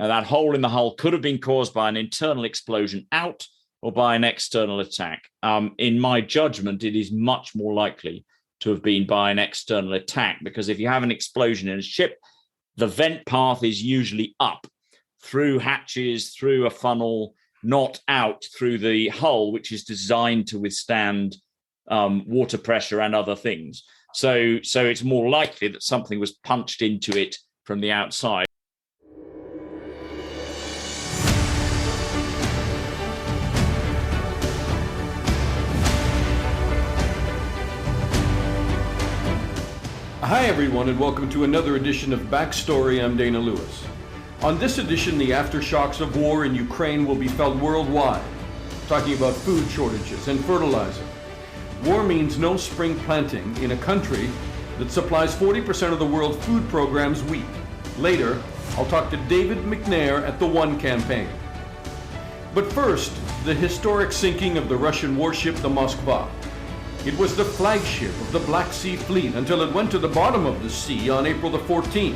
Now, that hole in the hull could have been caused by an internal explosion out or by an external attack. In my judgment, it is much more likely to have been by an external attack, because if you have an explosion in a ship, the vent path is usually up through hatches, through a funnel, not out through the hull, which is designed to withstand water pressure and other things. So it's more likely that something was punched into it from the outside. Hi everyone, and welcome to another edition of Backstory. I'm Dana Lewis. On this edition, the aftershocks of war in Ukraine will be felt worldwide, talking about food shortages and fertilizer. War means no spring planting in a country that supplies 40% of the world food program's wheat. Later, I'll talk to David McNair at the One campaign. But first, the historic sinking of the Russian warship the Moskva. It was the flagship of the Black Sea Fleet until it went to the bottom of the sea on April the 14th.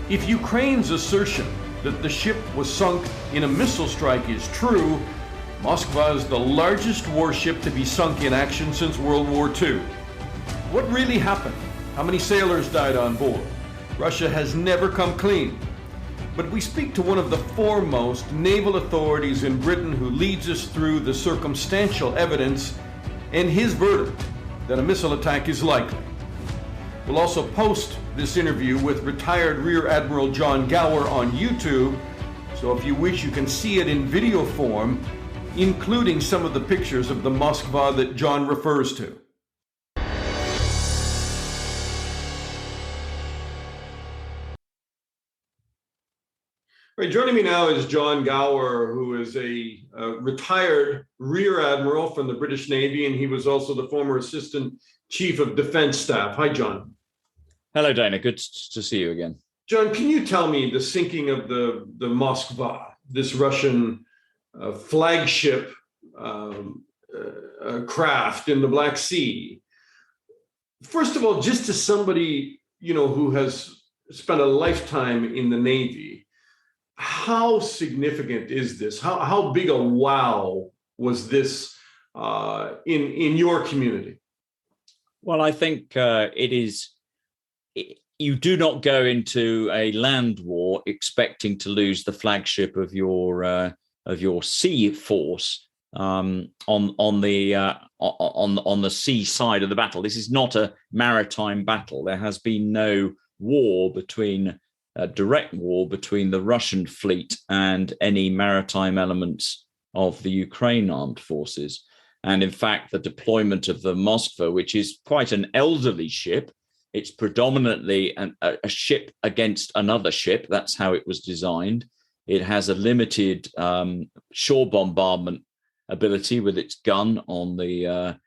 If Ukraine's assertion that the ship was sunk in a missile strike is true, Moskva is the largest warship to be sunk in action since World War II. What really happened? How many sailors died on board? Russia has never come clean. But we speak to one of the foremost naval authorities in Britain who leads us through the circumstantial evidence and his verdict that a missile attack is likely. We'll also post this interview with retired Rear Admiral John Gower on YouTube, so if you wish you can see it in video form, including some of the pictures of the Moskva that John refers to. Right, joining me now is John Gower, who is a retired Rear Admiral from the British Navy, and he was also the former Assistant Chief of Defense Staff. Hi, John. Hello, Dana. Good to see you again. John, can you tell me the sinking of the Moskva, this Russian flagship craft in the Black Sea? First of all, just as somebody, who has spent a lifetime in the Navy, how significant is this? How big a wow was this in your community? Well, I think it is. You do not go into a land war expecting to lose the flagship of your sea force on the sea side of the battle. This is not a maritime battle. There has been no direct war between the Russian fleet and any maritime elements of the Ukraine armed forces. And in fact, the deployment of the Moskva, which is quite an elderly ship, it's predominantly a ship against another ship. That's how it was designed. It has a limited shore bombardment ability with its gun on the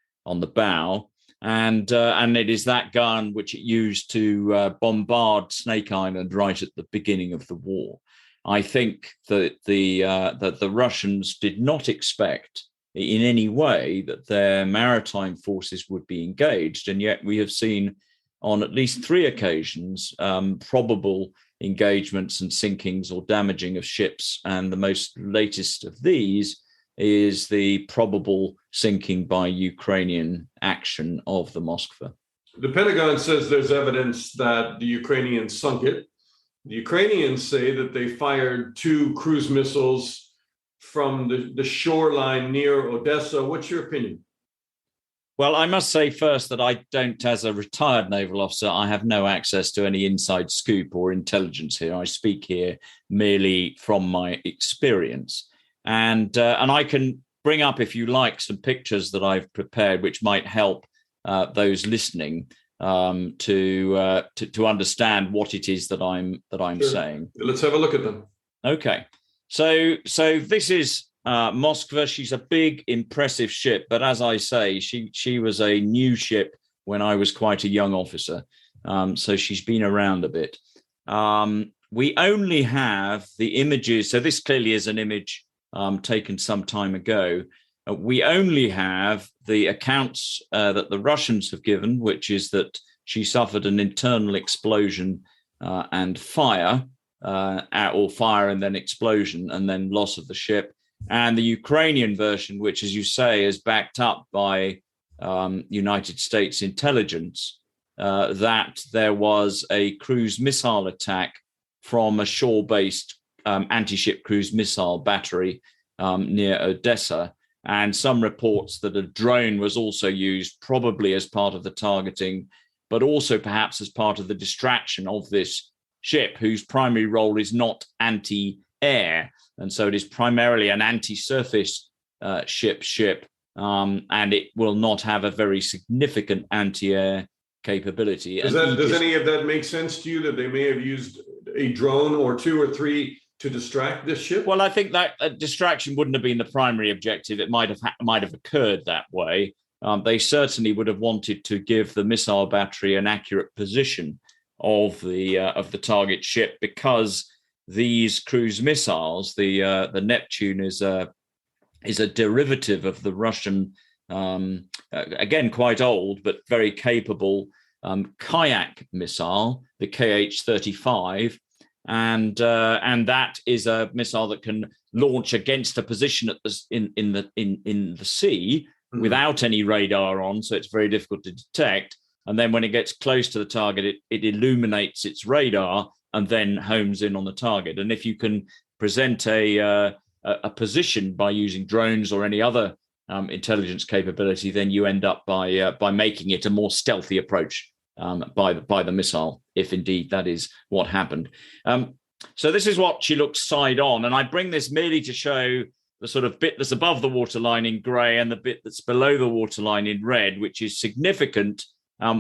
bow. And it is that gun which it used to bombard Snake Island right at the beginning of the war. I think that the Russians did not expect in any way that their maritime forces would be engaged, and yet we have seen on at least 3 occasions probable engagements and sinkings or damaging of ships, and the most latest of these is the probable sinking by Ukrainian action of the Moskva. The Pentagon says there's evidence that the Ukrainians sunk it. The Ukrainians say that they fired 2 cruise missiles from the shoreline near Odessa. What's your opinion? Well, I must say first that I don't, as a retired naval officer, I have no access to any inside scoop or intelligence here. I speak here merely from my experience. And I can bring up, if you like, some pictures that I've prepared, which might help those listening to understand what it is that I'm Sure. saying. Let's have a look at them. Okay, so this is Moskva. She's a big, impressive ship, but as I say, she was a new ship when I was quite a young officer, so she's been around a bit. We only have the images, so this clearly is an image taken some time ago. We only have the accounts that the Russians have given, which is that she suffered an internal explosion and fire or fire and then explosion and then loss of the ship. And the Ukrainian version, which, as you say, is backed up by United States intelligence, that there was a cruise missile attack from a shore-based anti-ship cruise missile battery near Odessa, and some reports that a drone was also used, probably as part of the targeting, but also perhaps as part of the distraction of this ship, whose primary role is not anti-air. And so it is primarily an anti-surface ship, and it will not have a very significant anti-air capability. Does any of that make sense to you, that they may have used a drone or two or three to distract this ship? Well, I think that distraction wouldn't have been the primary objective. It might have occurred that way. They certainly would have wanted to give the missile battery an accurate position of the target ship, because these cruise missiles, the Neptune is a derivative of the Russian, again quite old but very capable kayak missile, the KH-35, and that is a missile that can launch against a position in the sea without any radar on, so it's very difficult to detect. And then when it gets close to the target, it illuminates its radar and then homes in on the target. And if you can present a position by using drones or any other intelligence capability, then you end up by making it a more stealthy approach by the missile, if indeed that is what happened. So this is what she looks side on, and I bring this merely to show the sort of bit that's above the waterline in grey and the bit that's below the waterline in red, which is significant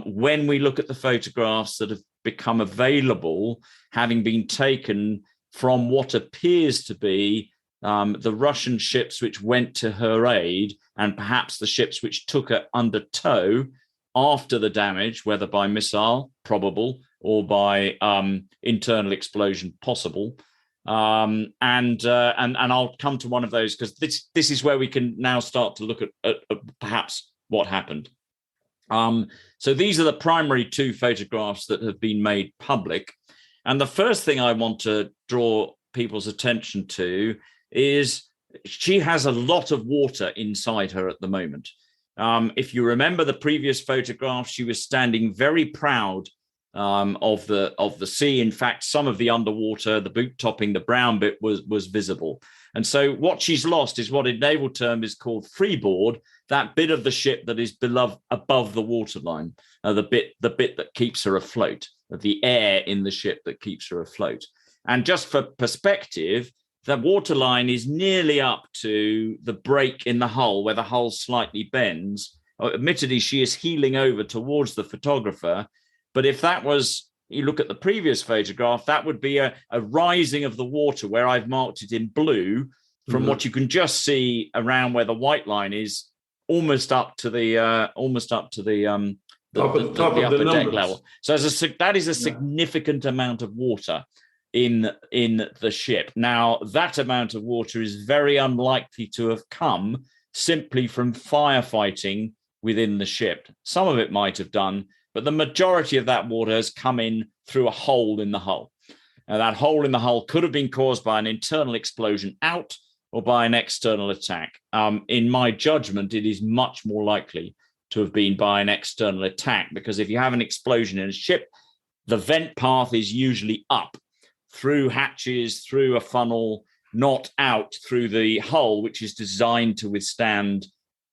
when we look at the photographs that have become available, having been taken from what appears to be the Russian ships which went to her aid, and perhaps the ships which took her under tow after the damage, whether by missile, probable, or by internal explosion, possible. And I'll come to one of those, because this is where we can now start to look at perhaps what happened. So these are the primary two photographs that have been made public. And the first thing I want to draw people's attention to is she has a lot of water inside her at the moment. If you remember the previous photograph, she was standing very proud of the sea. In fact, some of the underwater, the boot topping, the brown bit was visible. And so what she's lost is what in naval term is called freeboard, that bit of the ship that is above the waterline, the bit that keeps her afloat, the air in the ship that keeps her afloat. And just for perspective, the waterline is nearly up to the break in the hull, where the hull slightly bends. Admittedly, she is heeling over towards the photographer. But if that was, you look at the previous photograph, that would be a rising of the water, where I've marked it in blue, from what you can just see around where the white line is, almost up to the upper deck level. So that is a significant amount of water in the ship. Now, that amount of water is very unlikely to have come simply from firefighting within the ship. Some of it might have done, but the majority of that water has come in through a hole in the hull. Now, that hole in the hull could have been caused by an internal explosion out or by an external attack. In my judgment, it is much more likely to have been by an external attack, because if you have an explosion in a ship, the vent path is usually up, through hatches, through a funnel, not out through the hull, which is designed to withstand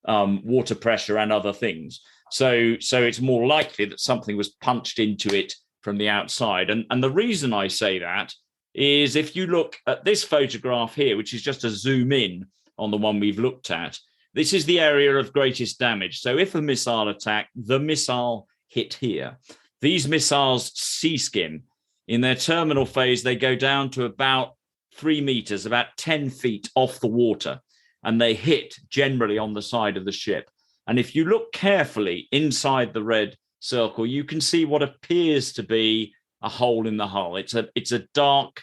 water pressure and other things. So it's more likely that something was punched into it from the outside. And the reason I say that is, if you look at this photograph here, which is just a zoom in on the one we've looked at, this is the area of greatest damage. So if a missile attack, the missile hit here. These missiles sea skim. In their terminal phase, they go down to about 3 meters, about 10 feet off the water, and they hit generally on the side of the ship. And if you look carefully inside the red circle, you can see what appears to be a hole in the hull. It's a dark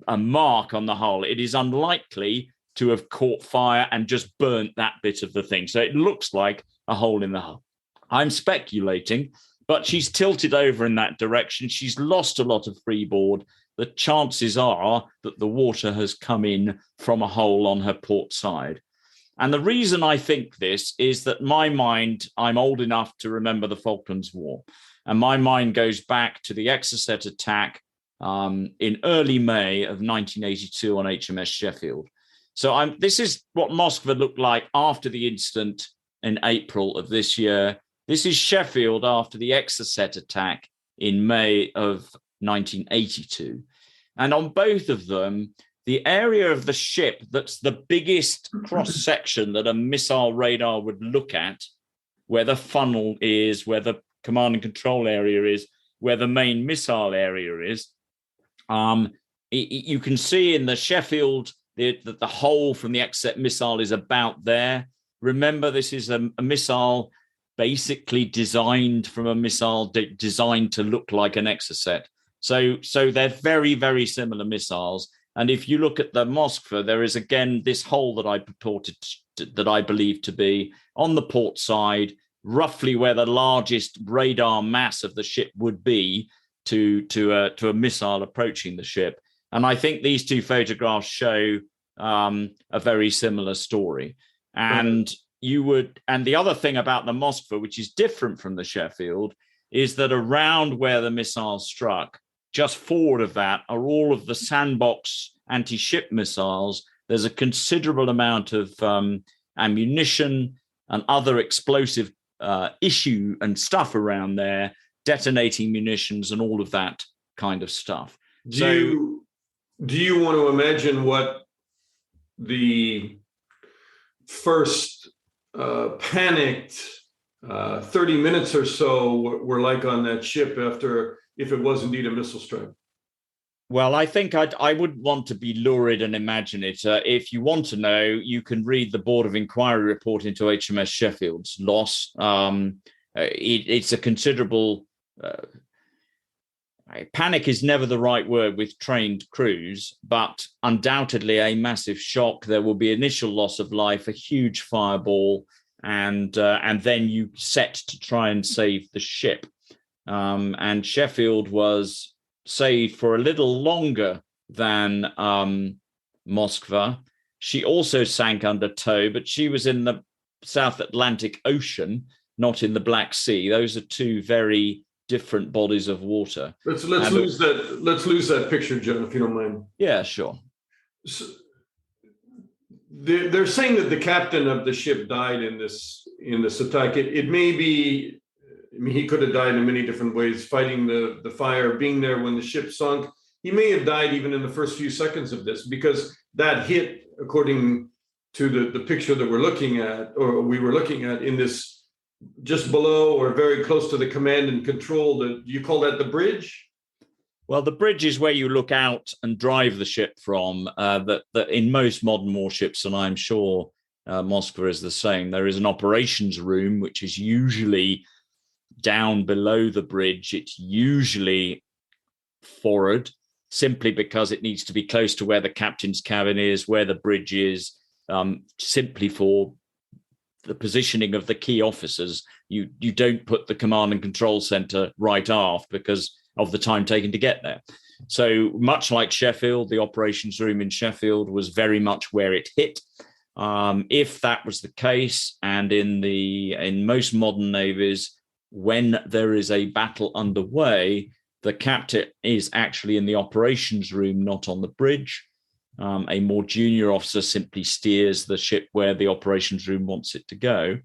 mark on the hull. It is unlikely to have caught fire and just burnt that bit of the thing. So it looks like a hole in the hull. I'm speculating, but she's tilted over in that direction. She's lost a lot of freeboard. the chances are that the water has come in from a hole on her port side. And the reason I think this is that I'm old enough to remember the Falklands War. And my mind goes back to the Exocet attack in early May of 1982 on HMS Sheffield. So this is what Moskva looked like after the incident in April of this year. This is Sheffield after the Exocet attack in May of 1982. And on both of them, the area of the ship that's the biggest cross-section that a missile radar would look at, where the funnel is, where the command and control area is, where the main missile area is, you can see in the Sheffield that the hole from the Exocet missile is about there. Remember, this is a missile basically designed from a missile designed to look like an Exocet. So they're very, very similar missiles. And if you look at the Moskva, there is again this hole that I believe to be on the port side, roughly where the largest radar mass of the ship would be to a missile approaching the ship. And I think these two photographs show a very similar story. And the other thing about the Moskva, which is different from the Sheffield, is that around where the missile struck, just forward of that, are all of the sandbox anti-ship missiles. There's a considerable amount of ammunition and other explosive issue and stuff around there, detonating munitions and all of that kind of stuff. Do you want to imagine what the first panicked 30 minutes or so were like on that ship if it was indeed a missile strike? Well, I think I wouldn't want to be lurid and imagine it. If you want to know, you can read the Board of Inquiry report into HMS Sheffield's loss. It's a considerable... panic is never the right word with trained crews, but undoubtedly a massive shock. There will be initial loss of life, a huge fireball, and then you set to try and save the ship. And Sheffield was saved for a little longer than Moskva. She also sank under tow, but she was in the South Atlantic Ocean, not in the Black Sea. Those are two very different bodies of water. Let's lose that picture, John, if you don't mind. Yeah, sure. So, they're saying that the captain of the ship died in this attack. It may be, I mean, he could have died in many different ways, fighting the fire, being there when the ship sunk. He may have died even in the first few seconds of this, because that hit, according to the picture that we were looking at in this, just below or very close to the command and control, you call that the bridge? Well, the bridge is where you look out and drive the ship from. That in most modern warships, and I'm sure Moskva is the same, there is an operations room, which is usually down below the bridge. It's usually forward, simply because it needs to be close to where the captain's cabin is, where the bridge is, simply for the positioning of the key officers. You don't put the command and control center right aft because of the time taken to get there. So much like Sheffield, the operations room in Sheffield was very much where it hit. If that was the case, and in most modern navies, when there is a battle underway, the captain is actually in the operations room, not on the bridge. A more junior officer simply steers the ship where the operations room wants it to go.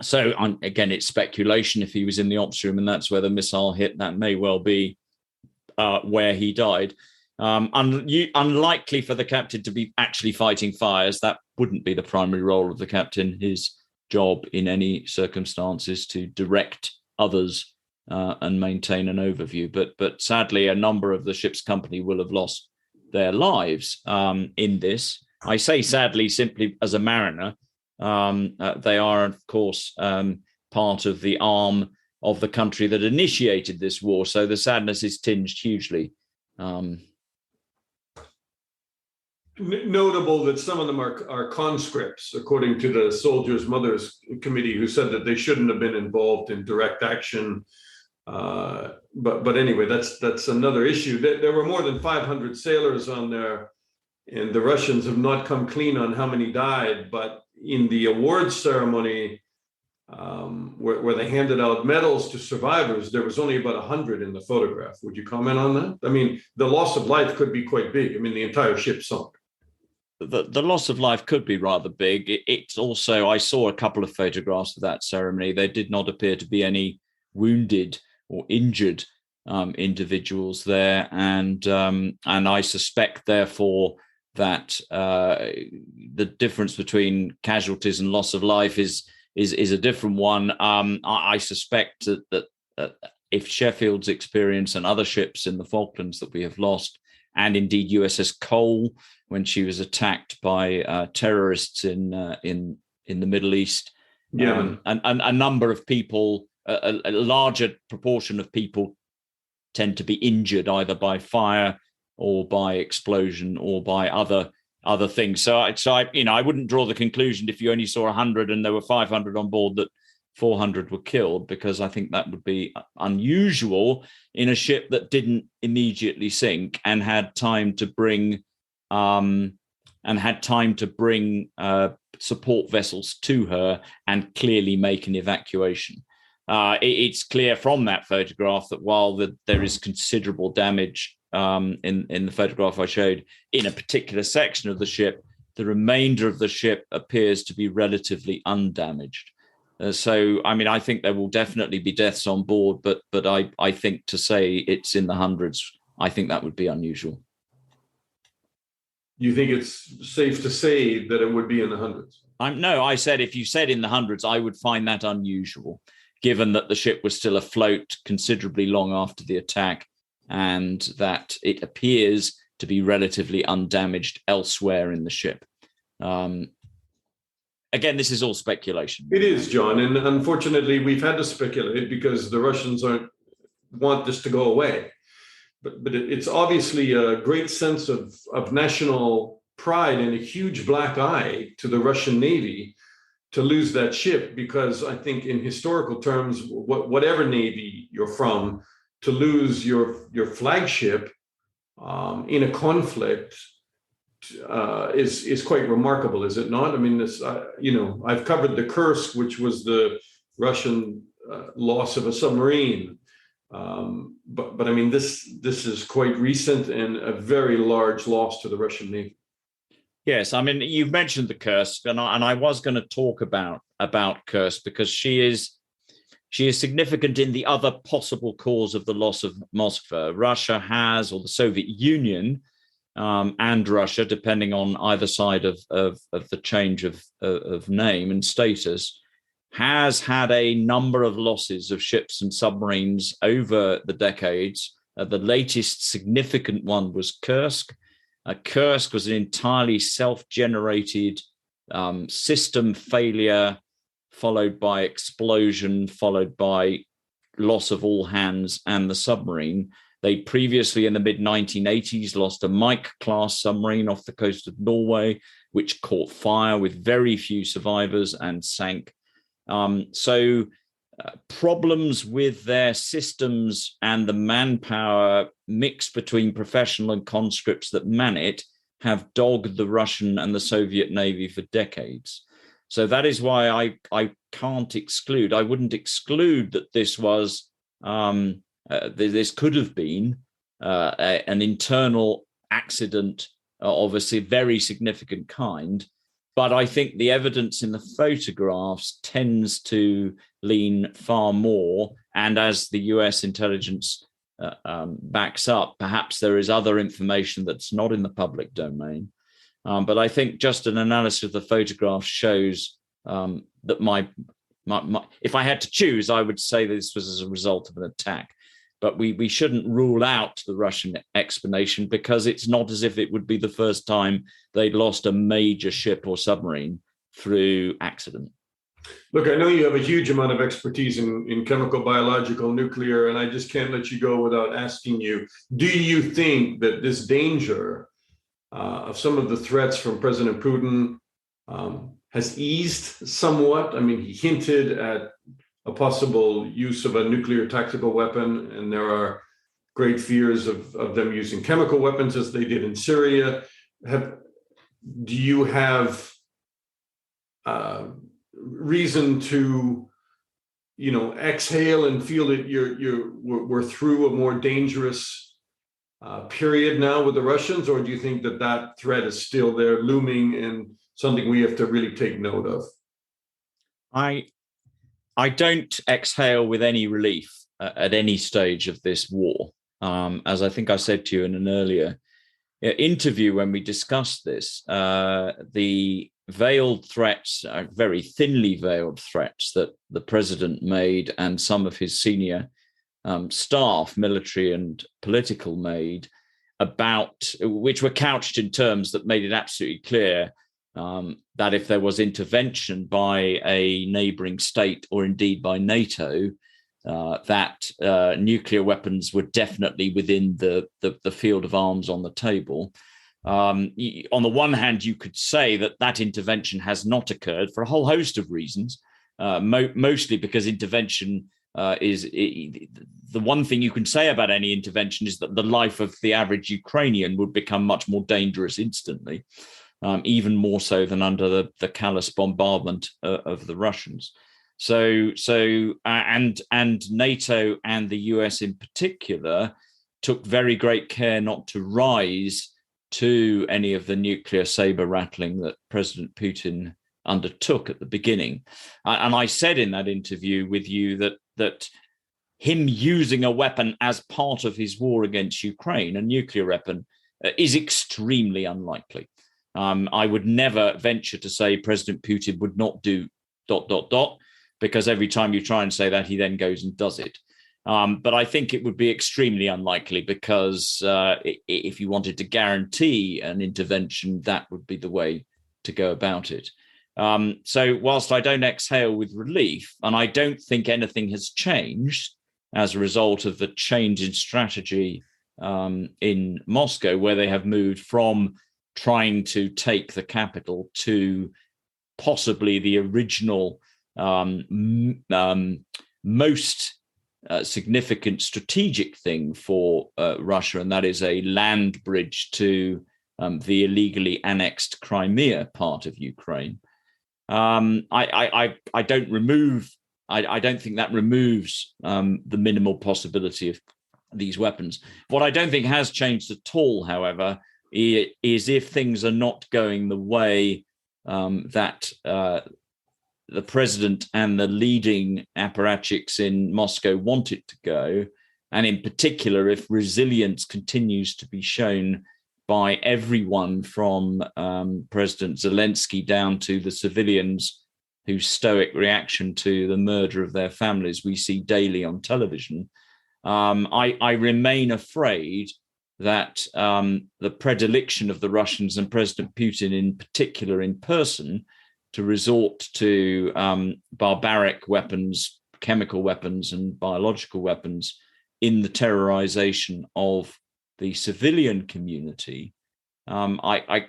So again, it's speculation. If he was in the ops room and that's where the missile hit, that may well be where he died. Unlikely for the captain to be actually fighting fires. That wouldn't be the primary role of the captain. His job in any circumstances to direct others and maintain an overview. But sadly, a number of the ship's company will have lost their lives in this. I say sadly simply as a mariner. They are, of course, part of the arm of the country that initiated this war. So the sadness is tinged hugely. Notable that some of them are conscripts, according to the Soldiers' Mothers Committee, who said that they shouldn't have been involved in direct action but anyway, that's another issue. There were more than 500 sailors on there, and the Russians have not come clean on how many died. But in the awards ceremony, where they handed out medals to survivors, there was only about 100 in the photograph. Would you comment on that? I mean, the loss of life could be quite big. I mean, the entire ship sunk. The loss of life could be rather big. It's also, I saw a couple of photographs of that ceremony. There did not appear to be any wounded or injured individuals there, and I suspect, therefore, that the difference between casualties and loss of life is a different one. I suspect that if Sheffield's experience and other ships in the Falklands that we have lost, and indeed USS Cole, when she was attacked by terrorists in the Middle East, and a number of people, a larger proportion of people tend to be injured either by fire or by explosion or by other things. So I wouldn't draw the conclusion if you only saw 100 and there were 500 on board that 400 were killed, because I think that would be unusual in a ship that didn't immediately sink and had time to bring support vessels to her and clearly make an evacuation. It's clear from that photograph that while there is considerable damage in the photograph I showed in a particular section of the ship, the remainder of the ship appears to be relatively undamaged. So, I mean, I think there will definitely be deaths on board, but I think to say it's in the hundreds, I think that would be unusual. You think it's safe to say that it would be in the hundreds? No, I said if you said in the hundreds, I would find that unusual, given that the ship was still afloat considerably long after the attack and that it appears to be relatively undamaged elsewhere in the ship. Again, this is all speculation. It is, John, and unfortunately, we've had to speculate because the Russians want this to go away. But it's obviously a great sense of national pride and a huge black eye to the Russian Navy to lose that ship, because I think in historical terms, whatever Navy you're from, to lose your flagship in a conflict is quite remarkable, is it not? I mean, this I've covered the Kursk, which was the Russian loss of a submarine, but I mean this is quite recent and a very large loss to the Russian Navy. Yes, I mean, you've mentioned the Kursk, and I was going to talk about Kursk because she is significant in the other possible cause of the loss of Moskva. Russia has, or the Soviet Union and Russia, depending on either side of the change of name and status, has had a number of losses of ships and submarines over the decades. The latest significant one was Kursk. Kursk was an entirely self-generated system failure, followed by explosion, followed by loss of all hands and the submarine. They previously, in the mid-1980s, lost a Mike-class submarine off the coast of Norway, which caught fire with very few survivors and sank. So problems with their systems and the manpower mixed between professional and conscripts that man it have dogged the Russian and the Soviet Navy for decades. So that is why I can't exclude, I wouldn't exclude that this was, this could have been an internal accident of a very significant kind. But I think the evidence in the photographs tends to lean far more. And as the US intelligence backs up, perhaps there is other information that's not in the public domain. But I think just an analysis of the photographs shows that if I had to choose, I would say this was as a result of an attack. But we shouldn't rule out the Russian explanation, because it's not as if it would be the first time they'd lost a major ship or submarine through accident. Look, I know you have a huge amount of expertise in chemical, biological, nuclear, and I just can't let you go without asking you, do you think that this danger of some of the threats from President Putin has eased somewhat? I mean, he hinted at a possible use of a nuclear tactical weapon, and there are great fears of them using chemical weapons as they did in Syria. Do you have reason to, exhale and feel that we're through a more dangerous period now with the Russians, or do you think that threat is still there, looming, and something we have to really take note of? I don't exhale with any relief at any stage of this war. As I think I said to you in an earlier interview when we discussed this, the veiled threats, very thinly veiled threats that the president made and some of his senior staff, military and political, made about, which were couched in terms that made it absolutely clear that if there was intervention by a neighboring state or indeed by NATO, that nuclear weapons were definitely within the field of arms on the table. On the one hand, you could say that intervention has not occurred for a whole host of reasons, mostly because intervention is the one thing you can say about any intervention is that the life of the average Ukrainian would become much more dangerous instantly, even more so than under the callous bombardment of the Russians. So NATO and the US in particular took very great care not to rise to any of the nuclear saber rattling that President Putin undertook at the beginning. And I said in that interview with you that him using a weapon as part of his war against Ukraine, a nuclear weapon, is extremely unlikely. I would never venture to say President Putin would not do ... because every time you try and say that, he then goes and does it. But I think it would be extremely unlikely because if you wanted to guarantee an intervention, that would be the way to go about it. So whilst I don't exhale with relief, and I don't think anything has changed as a result of the change in strategy in Moscow, where they have moved from trying to take the capital to possibly the original most significant strategic thing for Russia, and that is a land bridge to the illegally annexed Crimea part of Ukraine. I don't think that removes the minimal possibility of these weapons. What I don't think has changed at all, however, is if things are not going the way that the president and the leading apparatchiks in Moscow want it to go, and in particular, if resilience continues to be shown by everyone from President Zelensky down to the civilians whose stoic reaction to the murder of their families we see daily on television, I remain afraid that the predilection of the Russians and President Putin in particular in person to resort to barbaric weapons, chemical weapons and biological weapons in the terrorization of the civilian community, I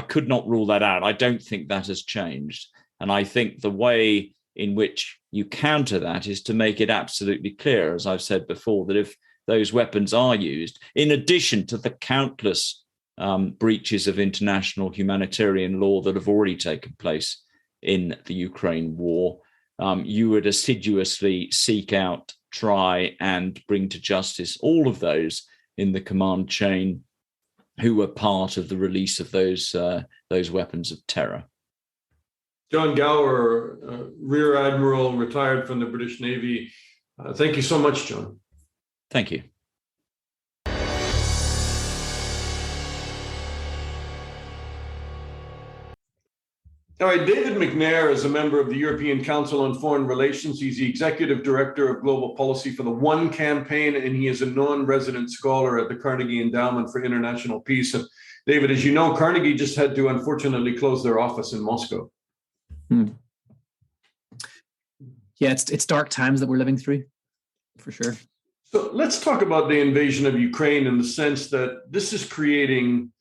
could not rule that out. I don't think that has changed. And I think the way in which you counter that is to make it absolutely clear, as I've said before, that if those weapons are used, in addition to the countless breaches of international humanitarian law that have already taken place in the Ukraine war, you would assiduously seek out, try and bring to justice all of those in the command chain who were part of the release of those weapons of terror. John Gower, Rear Admiral, retired from the British Navy. Thank you so much, John. Thank you. All right, David McNair is a member of the European Council on Foreign Relations. He's the Executive Director of Global Policy for the One Campaign, and he is a non-resident scholar at the Carnegie Endowment for International Peace. And David, as you know, Carnegie just had to unfortunately close their office in Moscow. Yeah, it's dark times that we're living through, for sure. So let's talk about the invasion of Ukraine in the sense that this is creating,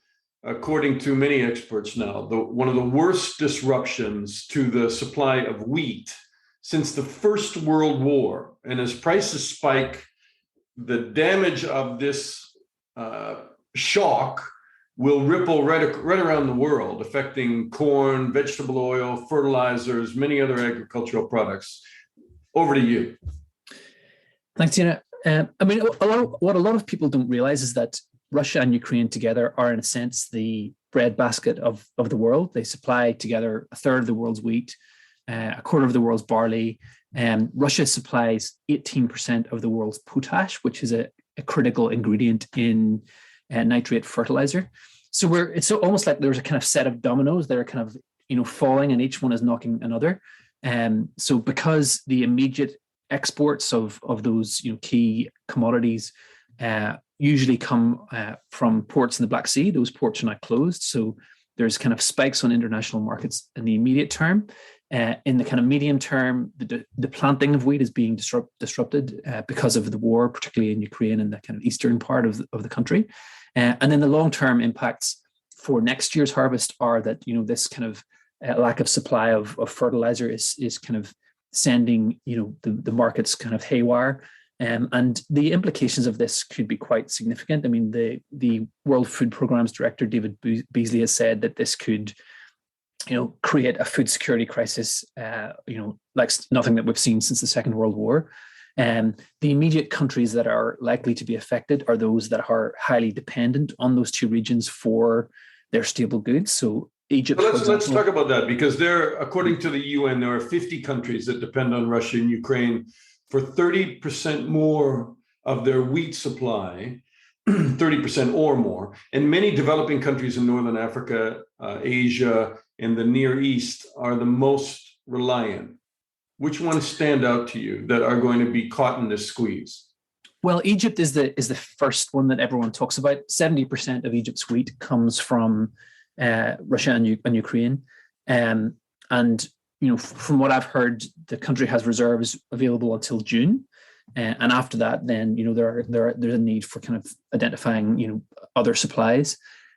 according to many experts now, one of the worst disruptions to the supply of wheat since the First World War. And as prices spike, the damage of this shock will ripple right around the world, affecting corn, vegetable oil, fertilizers, many other agricultural products. Over to you. Thanks, Tina. What a lot of people don't realize is that Russia and Ukraine together are, in a sense, the breadbasket of the world. They supply together a third of the world's wheat, a quarter of the world's barley. Russia supplies 18% of the world's potash, which is a critical ingredient in nitrate fertilizer. So it's almost like there's a kind of set of dominoes that are kind of falling, and each one is knocking another. So because the immediate exports of those key commodities usually come from ports in the Black Sea, those ports are now closed. So there's kind of spikes on international markets in the immediate term. In the kind of medium term, the planting of wheat is being disrupted because of the war, particularly in Ukraine and the kind of eastern part of the country. And then the long-term impacts for next year's harvest are that this kind of lack of supply of fertilizer is kind of sending the markets kind of haywire. And the implications of this could be quite significant. I mean, the World Food Programme's director, David Beasley, has said that this could create a food security crisis, like nothing that we've seen since the Second World War. The immediate countries that are likely to be affected are those that are highly dependent on those two regions for their staple goods. So Egypt. Let's talk about that, because according to the UN, there are 50 countries that depend on Russia and Ukraine for 30% more of their wheat supply, 30% or more. And many developing countries in Northern Africa, Asia, and the Near East are the most reliant. Which ones stand out to you that are going to be caught in this squeeze? Well, Egypt is the first one that everyone talks about. 70% of Egypt's wheat comes from Russia and Ukraine, and from what I've heard, the country has reserves available until June, and after that, then there's a need for kind of identifying other supplies.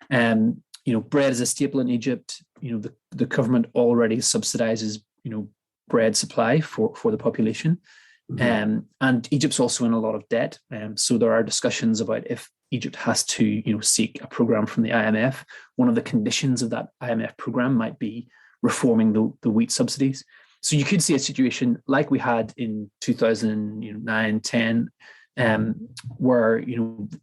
Bread is a staple in Egypt. The government already subsidizes bread supply for the population. Mm-hmm. And Egypt's also in a lot of debt. So there are discussions about if Egypt has to seek a program from the IMF. One of the conditions of that IMF program might be reforming the wheat subsidies. So you could see a situation like we had in 2009-10, where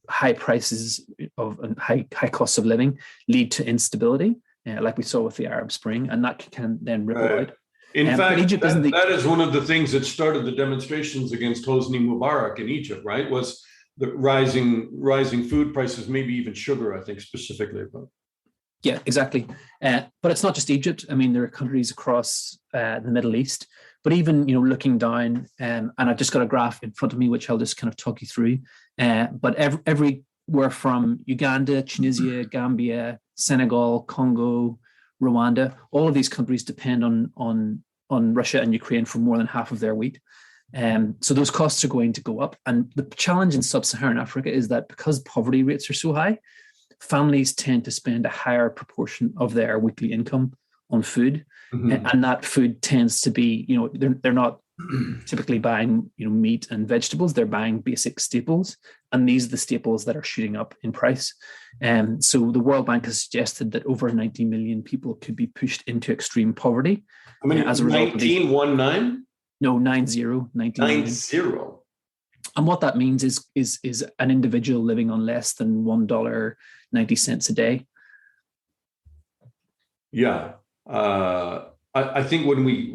high prices of and high costs of living lead to instability, like we saw with the Arab Spring, and that can then ripple out. In fact, that is one of the things that started the demonstrations against Hosni Mubarak in Egypt, right? Was the rising food prices, maybe even sugar, I think specifically. Yeah, exactly. But it's not just Egypt. I mean, there are countries across the Middle East, but even, looking down, and I've just got a graph in front of me, which I'll just kind of talk you through. But everywhere from Uganda, Tunisia, Gambia, Senegal, Congo, Rwanda, all of these countries depend on Russia and Ukraine for more than half of their wheat. So those costs are going to go up. And the challenge in sub-Saharan Africa is that because poverty rates are so high, families tend to spend a higher proportion of their weekly income on food. Mm-hmm. And that food tends to be, they're not typically buying, meat and vegetables. They're buying basic staples. And these are the staples that are shooting up in price. So the World Bank has suggested that over 90 million people could be pushed into extreme poverty. I mean, as a result 1919? No, 90. 90. And what that means is an individual living on less than $1.90 a day. Yeah. I think when we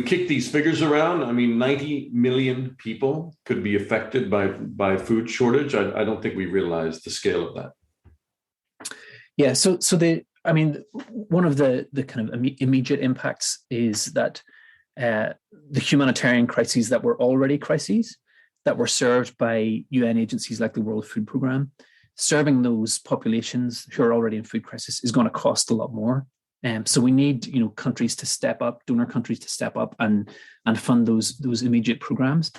kick these figures around, I mean, 90 million people could be affected by food shortage. I don't think we realize the scale of that. Yeah. So one of the kind of immediate impacts is that the humanitarian crises that were already crises that were served by UN agencies like the World Food Programme, serving those populations who are already in food crisis is going to cost a lot more. So we need, countries to step up, donor countries to step up and fund those immediate programs.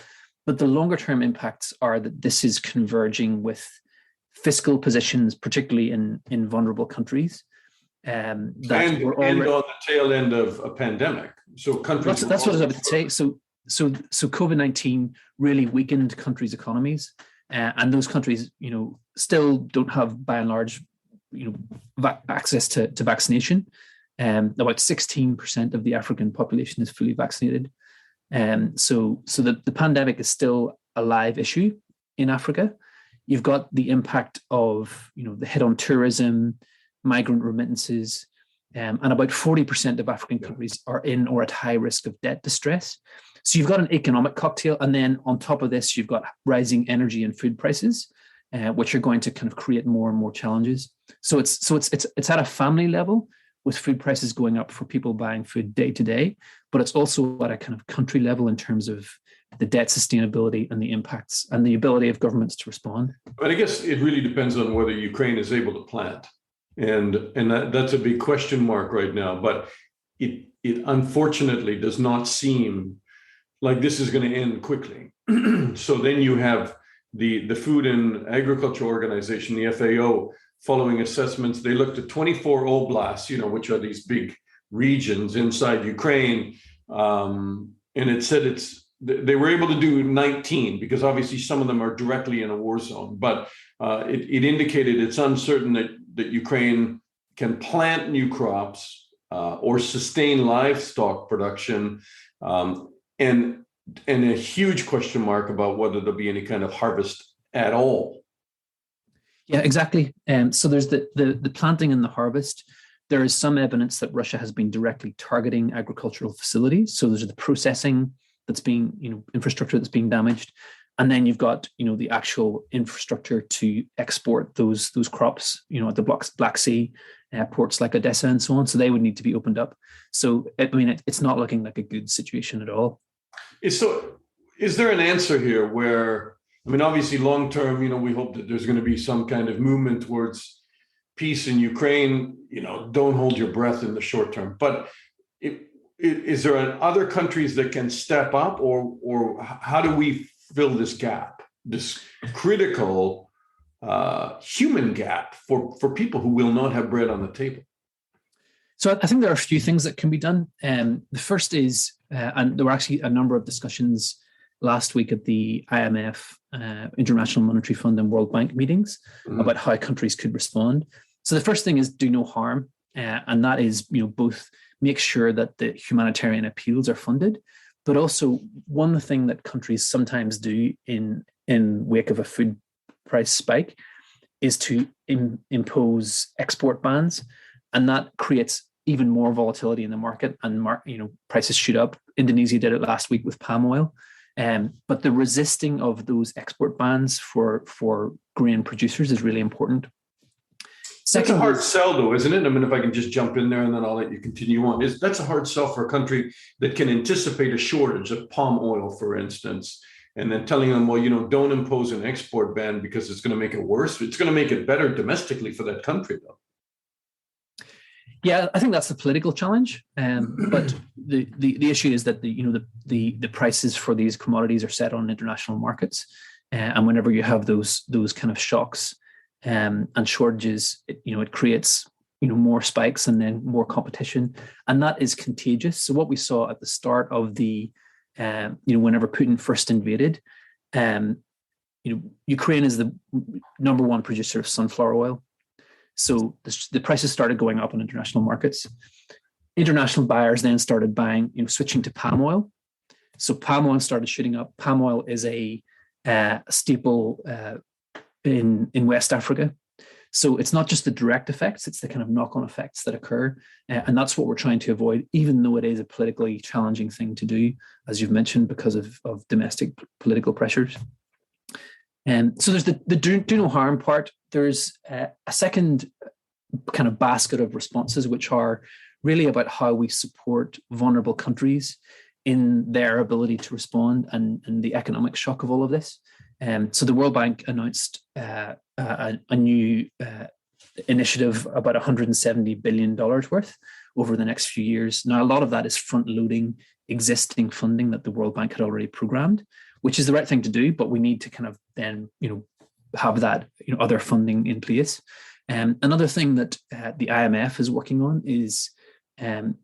But the longer term impacts are that this is converging with fiscal positions, particularly in vulnerable countries. that and were already on the tail end of a pandemic. So countries. That's what I was about to say. So COVID-19 really weakened countries' economies, and those countries, still don't have, by and large, access to vaccination. About 16% of the African population is fully vaccinated. So the pandemic is still a live issue in Africa. You've got the impact of, the hit on tourism, migrant remittances, and about 40% of African countries are in or at high risk of debt distress. So you've got an economic cocktail, and then on top of this, you've got rising energy and food prices, which are going to kind of create more and more challenges. So it's at a family level, with food prices going up for people buying food day to day, but it's also at a kind of country level in terms of the debt sustainability and the impacts and the ability of governments to respond. But I guess it really depends on whether Ukraine is able to plant. And that's a big question mark right now. But it unfortunately does not seem like this is going to end quickly. So then you have the Food and Agriculture Organization, the FAO, following assessments. They looked at 24 oblasts, which are these big regions inside Ukraine. And it said they were able to do 19 because obviously some of them are directly in a war zone. But it indicated it's uncertain that Ukraine can plant new crops or sustain livestock production, and a huge question mark about whether there'll be any kind of harvest at all. Yeah, exactly. So there's the planting and the harvest. There is some evidence that Russia has been directly targeting agricultural facilities. So there's the processing that's being, infrastructure that's being damaged. And then you've got, the actual infrastructure to export those crops, at the Black Sea, ports like Odessa and so on. So they would need to be opened up. So, it's not looking like a good situation at all. So is there an answer here where, obviously long term, we hope that there's going to be some kind of movement towards peace in Ukraine, don't hold your breath in the short term. But is there other countries that can step up, or how do we fill this gap, this critical human gap for people who will not have bread on the table? So I think there are a few things that can be done. The first is, and there were actually a number of discussions last week at the IMF, International Monetary Fund, and World Bank meetings about how countries could respond. So the first thing is do no harm, and that is, both make sure that the humanitarian appeals are funded, but also one thing that countries sometimes do in wake of a food price spike is to impose export bans, and that creates even more volatility in the market, and prices shoot up. Indonesia did it last week with palm oil. But the resisting of those export bans for grain producers is really important. That's a hard sell, though, isn't it? If I can just jump in there and then I'll let you continue on. That's a hard sell for a country that can anticipate a shortage of palm oil, for instance, and then telling them, well, don't impose an export ban because it's going to make it worse. It's going to make it better domestically for that country, though. Yeah, I think that's the political challenge. But the issue is that the prices for these commodities are set on international markets, and whenever you have those kind of shocks and shortages, it creates more spikes and then more competition, and that is contagious. So what we saw at the start of the whenever Putin first invaded, Ukraine is the number one producer of sunflower oil. So the prices started going up on international markets. International buyers then started buying, switching to palm oil. So palm oil started shooting up. Palm oil is a staple in West Africa. So it's not just the direct effects, it's the kind of knock-on effects that occur. And that's what we're trying to avoid, even though it is a politically challenging thing to do, as you've mentioned, because of domestic political pressures. So there's the do no harm part. There's a second kind of basket of responses, which are really about how we support vulnerable countries in their ability to respond and the economic shock of all of this. So the World Bank announced a new initiative about $170 billion worth over the next few years. Now, a lot of that is front-loading existing funding that the World Bank had already programmed, which is the right thing to do, but we need to kind of then, have that, other funding in place. Another thing that the IMF is working on is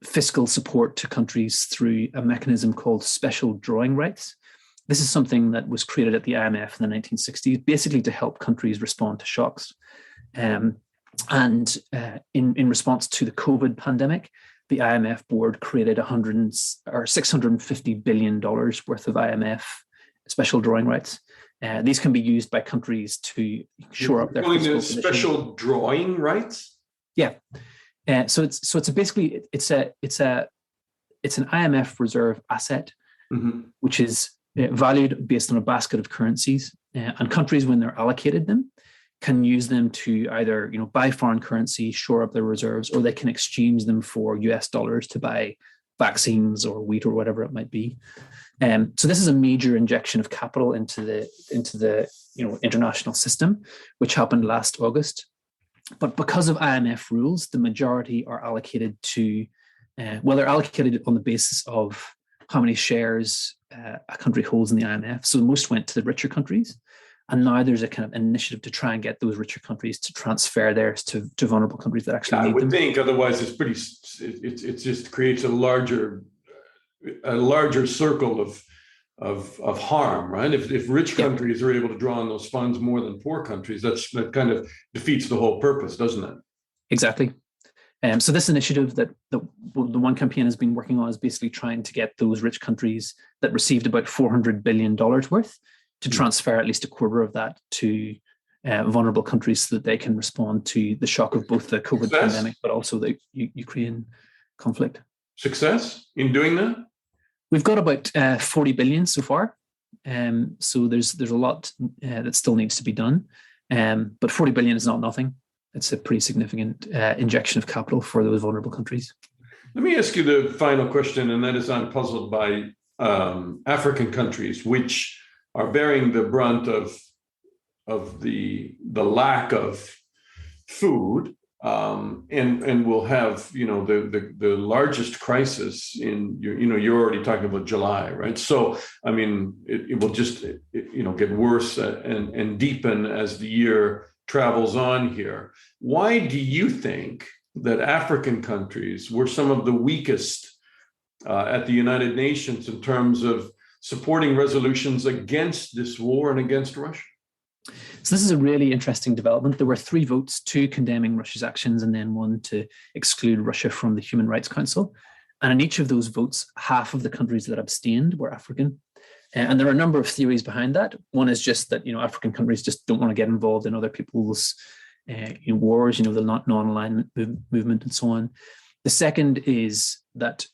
fiscal support to countries through a mechanism called special drawing rights. This is something that was created at the IMF in the 1960s, basically to help countries respond to shocks. And in response to the COVID pandemic, the IMF board created $650 billion worth of IMF special drawing rights. These can be used by countries to shore up their fiscal position. Special drawing rights? Yeah. So it's basically an IMF reserve asset, which is valued based on a basket of currencies, and countries, when they're allocated them, can use them to either buy foreign currency, shore up their reserves, or they can exchange them for US dollars to buy vaccines or wheat or whatever it might be. So this is a major injection of capital into the international system, which happened last August. But because of IMF rules, the majority are allocated to, they're allocated on the basis of how many shares a country holds in the IMF. So most went to the richer countries. And now there's a kind of initiative to try and get those richer countries to transfer theirs to vulnerable countries that actually need them. I would think, otherwise it just creates a larger circle of harm, right? If rich countries are able to draw on those funds more than poor countries, that kind of defeats the whole purpose, doesn't it? Exactly. So this initiative that the One Campaign has been working on is basically trying to get those rich countries that received about $400 billion worth to transfer at least a quarter of that to vulnerable countries so that they can respond to the shock of both the COVID pandemic, but also the Ukraine conflict. Success in doing that? We've got about 40 billion so far. So there's a lot that still needs to be done. But 40 billion is not nothing. It's a pretty significant injection of capital for those vulnerable countries. Let me ask you the final question, and that is, I'm puzzled by African countries, which are bearing the brunt of the lack of food, and will have the largest crisis in you're already talking about July, right? So I mean it will just get worse and deepen as the year travels on here. Why do you think that African countries were some of the weakest at the United Nations in terms of supporting resolutions against this war and against Russia? So this is a really interesting development. There were 3 votes, 2 condemning Russia's actions and then 1 to exclude Russia from the Human Rights Council. And in each of those votes, half of the countries that abstained were African. And there are a number of theories behind that. One is just that African countries just don't want to get involved in other people's wars, the non-alignment movement and so on. The second is that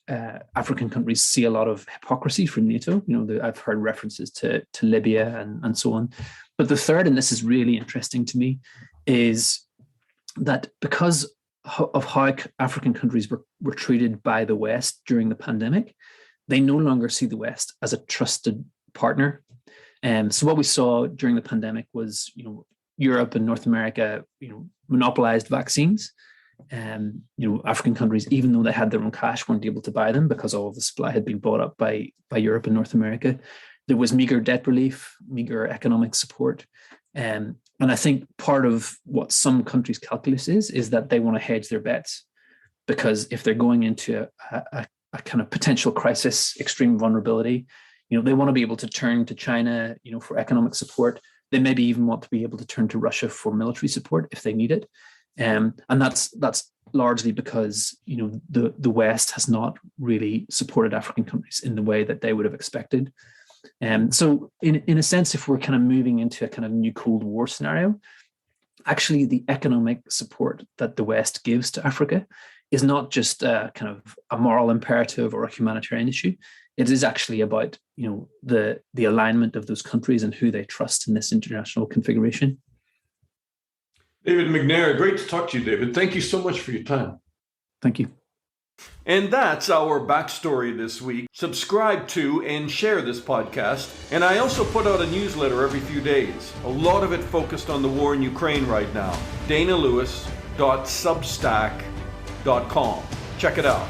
African countries see a lot of hypocrisy from NATO. I've heard references to Libya and so on. But the third, and this is really interesting to me, is that because of how African countries were treated by the West during the pandemic, they no longer see the West as a trusted partner. So what we saw during the pandemic was, Europe and North America, monopolized vaccines. African countries, even though they had their own cash, weren't able to buy them because all of the supply had been bought up by Europe and North America. There was meager debt relief, meager economic support. And I think part of what some countries' calculus is that they want to hedge their bets, because if they're going into a kind of potential crisis, extreme vulnerability, they want to be able to turn to China, for economic support. They maybe even want to be able to turn to Russia for military support if they need it. And that's largely because the West has not really supported African countries in the way that they would have expected. So in a sense, if we're kind of moving into a kind of new Cold War scenario, actually the economic support that the West gives to Africa is not just a kind of a moral imperative or a humanitarian issue. It is actually about the alignment of those countries and who they trust in this international configuration. David McNair, great to talk to you, David. Thank you so much for your time. Thank you. And that's our backstory this week. Subscribe to and share this podcast. And I also put out a newsletter every few days. A lot of it focused on the war in Ukraine right now. danalewis.substack.com. Check it out.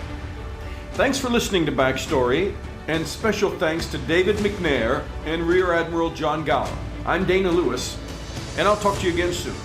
Thanks for listening to Backstory, and special thanks to David McNair and Rear Admiral John Gower. I'm Dana Lewis, and I'll talk to you again soon.